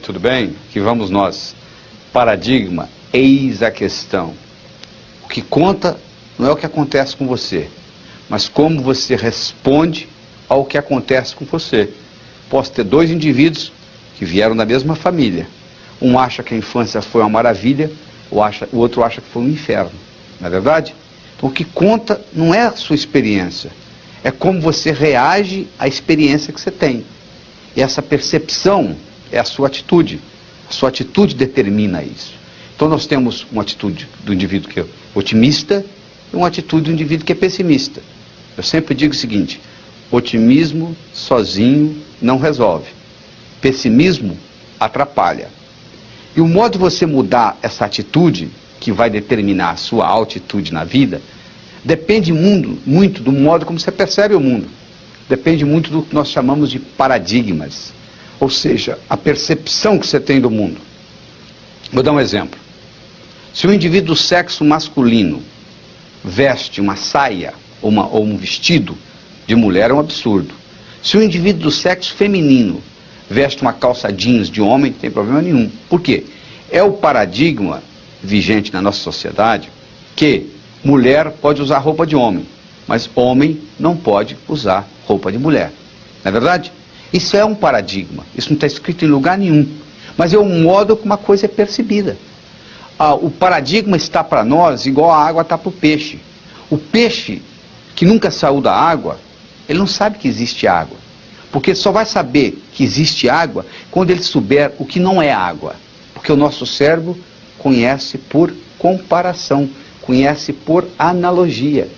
tudo bem? Aqui vamos nós. Paradigma, eis a questão. O que conta não é o que acontece com você, mas como você responde ao que acontece com você. Posso ter dois indivíduos que vieram da mesma família. Um acha que a infância foi uma maravilha, o outro acha que foi um inferno. Não é verdade? Então o que conta não é a sua experiência, é como você reage à experiência que você tem. E essa percepção é a sua atitude. A sua atitude determina isso. Então nós temos uma atitude do indivíduo que é otimista e uma atitude do indivíduo que é pessimista. Eu sempre digo o seguinte: otimismo sozinho não resolve. Pessimismo atrapalha. E o modo de você mudar essa atitude, que vai determinar a sua altitude na vida, depende muito do modo como você percebe o mundo. Depende muito do que nós chamamos de paradigmas. Ou seja, a percepção que você tem do mundo. Vou dar um exemplo. Se um indivíduo do sexo masculino veste uma saia ou um vestido de mulher, é um absurdo. Se um indivíduo do sexo feminino veste uma calça jeans de homem, não tem problema nenhum. Por quê? É o paradigma vigente na nossa sociedade que mulher pode usar roupa de homem, mas homem não pode usar roupa de mulher. Não é verdade? Isso é um paradigma. Isso não está escrito em lugar nenhum. Mas é o modo como a coisa é percebida. O paradigma está para nós igual a água está para o peixe. O peixe que nunca saiu da água, ele não sabe que existe água. Porque ele só vai saber que existe água quando ele souber o que não é água. Porque o nosso cérebro conhece por comparação, conhece por analogia.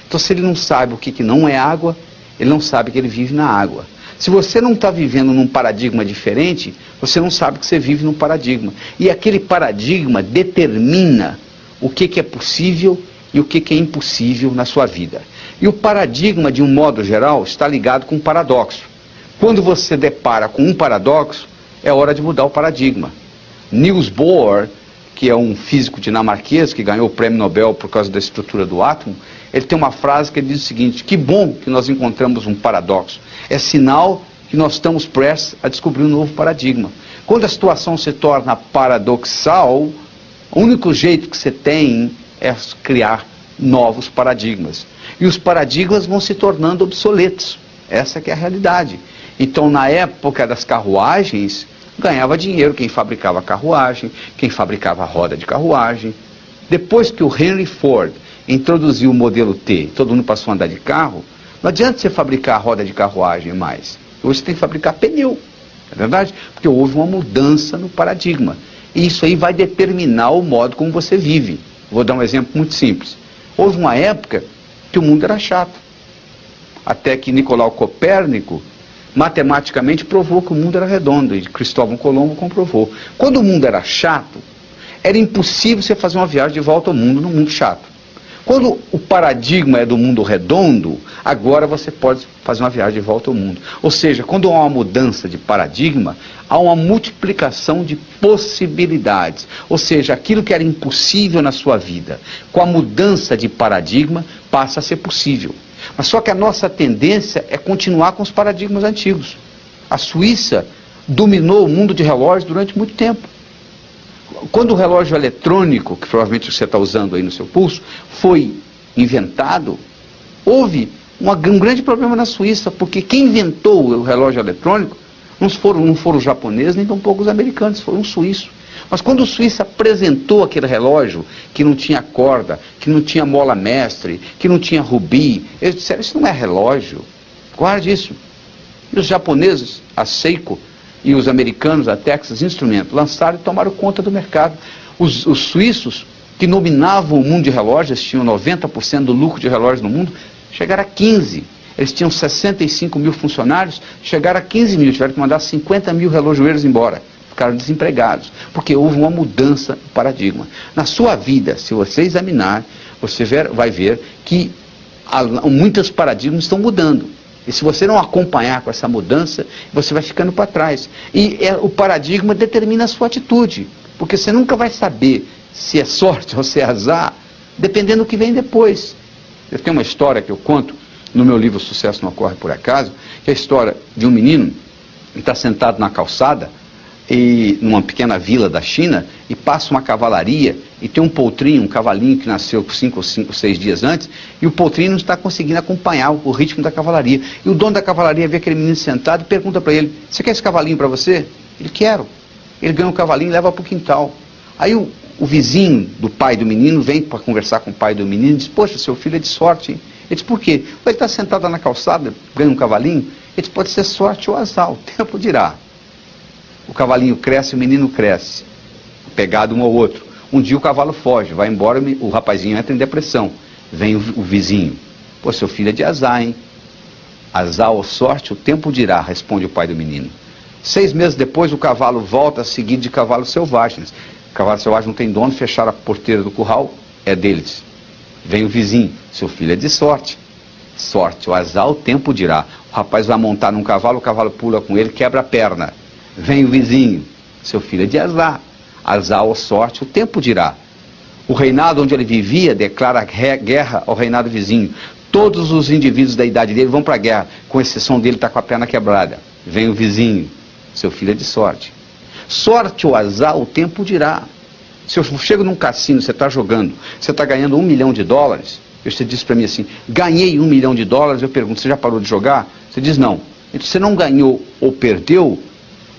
Então, se ele não sabe o que não é água, ele não sabe que ele vive na água. Se você não está vivendo num paradigma diferente, você não sabe que você vive num paradigma. E aquele paradigma determina o que é possível e o que é impossível na sua vida. E o paradigma, de um modo geral, está ligado com um paradoxo. Quando você depara com um paradoxo, é hora de mudar o paradigma. Niels Bohr, que é um físico dinamarquês que ganhou o prêmio Nobel por causa da estrutura do átomo, ele tem uma frase que ele diz o seguinte: que bom que nós encontramos um paradoxo. É sinal que nós estamos prestes a descobrir um novo paradigma. Quando a situação se torna paradoxal, o único jeito que você tem é criar novos paradigmas. E os paradigmas vão se tornando obsoletos. Essa que é a realidade. Então, na época das carruagens, ganhava dinheiro quem fabricava carruagem, quem fabricava roda de carruagem. Depois que o Henry Ford introduziu o modelo T, todo mundo passou a andar de carro, não adianta você fabricar a roda de carruagem mais. Hoje você tem que fabricar pneu, não é verdade? Porque houve uma mudança no paradigma. E isso aí vai determinar o modo como você vive. Vou dar um exemplo muito simples. Houve uma época que o mundo era chato. Até que Nicolau Copérnico matematicamente provou que o mundo era redondo, e Cristóvão Colombo comprovou. Quando o mundo era chato, era impossível você fazer uma viagem de volta ao mundo num mundo chato. Quando o paradigma é do mundo redondo, agora você pode fazer uma viagem de volta ao mundo. Ou seja, quando há uma mudança de paradigma, há uma multiplicação de possibilidades. Ou seja, aquilo que era impossível na sua vida, com a mudança de paradigma, passa a ser possível. Mas só que a nossa tendência é continuar com os paradigmas antigos. A Suíça dominou o mundo de relógios durante muito tempo. Quando o relógio eletrônico, que provavelmente você está usando aí no seu pulso, foi inventado, houve um grande problema na Suíça, porque quem inventou o relógio eletrônico não foram os japoneses, nem tampouco os americanos, foram os suíços. Mas quando o suíço apresentou aquele relógio, que não tinha corda, que não tinha mola mestre, que não tinha rubi, eles disseram: isso não é relógio, guarde isso. E os japoneses, a Seiko, e os americanos, a Texas Instruments, lançaram e tomaram conta do mercado. Os suíços, que dominavam o mundo de relógios, tinham 90% do lucro de relógios no mundo, chegaram a 15%. Eles tinham 65 mil funcionários, chegaram a 15 mil, tiveram que mandar 50 mil relojoeiros embora. Ficaram desempregados, porque houve uma mudança no paradigma. Na sua vida, se você examinar, você vai ver que muitos paradigmas estão mudando. E se você não acompanhar com essa mudança, você vai ficando para trás. E o paradigma determina a sua atitude, porque você nunca vai saber se é sorte ou se é azar, dependendo do que vem depois. Eu tenho uma história que eu conto no meu livro Sucesso Não Ocorre Por Acaso, que é a história de um menino que está sentado na calçada, numa pequena vila da China, e passa uma cavalaria, e tem um poltrinho, um cavalinho que nasceu 5 ou 6 dias antes, e o poltrinho não está conseguindo acompanhar o ritmo da cavalaria. E o dono da cavalaria vê aquele menino sentado e pergunta para ele: você quer esse cavalinho para você? Ele: quero. Ele ganha o cavalinho e leva para o quintal. Aí o vizinho do pai do menino vem para conversar com o pai do menino e diz: poxa, seu filho é de sorte, hein? Ele diz: por quê? Ele está sentado na calçada, ganha um cavalinho. Ele diz: pode ser sorte ou azar, o tempo dirá. O cavalinho cresce, o menino cresce, pegado um ao outro. Um dia o cavalo foge, vai embora, o rapazinho entra em depressão. Vem o vizinho: pô, seu filho é de azar, hein? Azar ou sorte, o tempo dirá, responde o pai do menino. 6 meses depois, o cavalo volta seguido de cavalos selvagens. O cavalo selvagem não tem dono, fecharam a porteira do curral, é deles. Vem o vizinho: seu filho é de sorte. Sorte, o azar, o tempo dirá. O rapaz vai montar num cavalo, o cavalo pula com ele, quebra a perna. Vem o vizinho: seu filho é de azar. Azar ou sorte, o tempo dirá. O reinado onde ele vivia declara guerra ao reinado vizinho. Todos os indivíduos da idade dele vão para a guerra, com exceção dele estar com a perna quebrada. Vem o vizinho: seu filho é de sorte. Sorte ou azar, o tempo dirá. Se eu chego num cassino, você está jogando, você está ganhando $1 milhão, você diz para mim assim: ganhei $1 milhão, eu pergunto: você já parou de jogar? Você diz: não. Então você não ganhou ou perdeu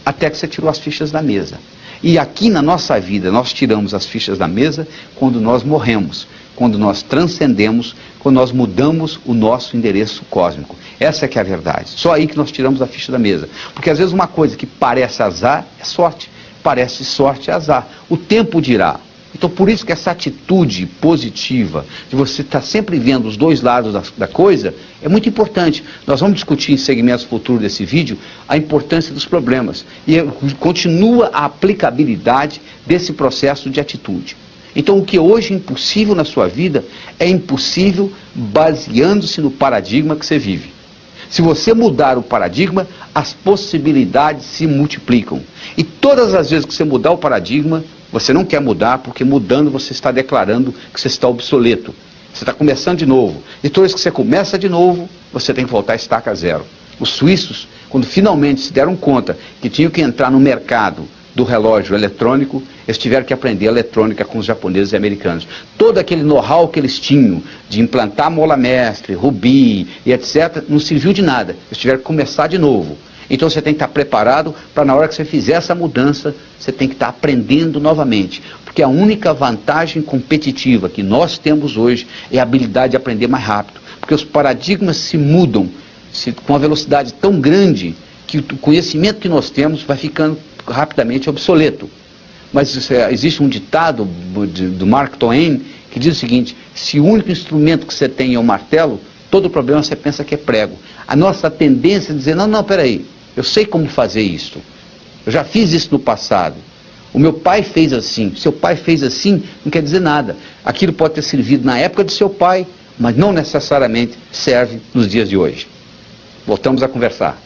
até que você tirou as fichas da mesa. E aqui na nossa vida, nós tiramos as fichas da mesa quando nós morremos, quando nós transcendemos, quando nós mudamos o nosso endereço cósmico. Essa é que é a verdade. Só aí que nós tiramos a ficha da mesa. Porque às vezes uma coisa que parece azar é sorte, parece sorte é azar. O tempo dirá. Então por isso que essa atitude positiva, de você estar sempre vendo os dois lados da coisa, é muito importante. Nós vamos discutir em segmentos futuros desse vídeo a importância dos problemas. E continua a aplicabilidade desse processo de atitude. Então o que hoje é impossível na sua vida, é impossível baseando-se no paradigma que você vive. Se você mudar o paradigma, as possibilidades se multiplicam. E todas as vezes que você mudar o paradigma, você não quer mudar, porque mudando você está declarando que você está obsoleto. Você está começando de novo. E toda vez que você começa de novo, você tem que voltar a estaca zero. Os suíços, quando finalmente se deram conta que tinham que entrar no mercado do relógio eletrônico, eles tiveram que aprender eletrônica com os japoneses e americanos. Todo aquele know-how que eles tinham de implantar mola mestre, rubi e etc., não serviu de nada. Eles tiveram que começar de novo. Então você tem que estar preparado para, na hora que você fizer essa mudança, você tem que estar aprendendo novamente. Porque a única vantagem competitiva que nós temos hoje é a habilidade de aprender mais rápido. Porque os paradigmas se mudam com uma velocidade tão grande que o conhecimento que nós temos vai ficando rapidamente obsoleto. Mas existe um ditado do Mark Twain que diz o seguinte: se o único instrumento que você tem é o martelo, todo problema você pensa que é prego. A nossa tendência é dizer: não, peraí, eu sei como fazer isso. Eu já fiz isso no passado. O meu pai fez assim. Seu pai fez assim, não quer dizer nada. Aquilo pode ter servido na época do seu pai, mas não necessariamente serve nos dias de hoje. Voltamos a conversar.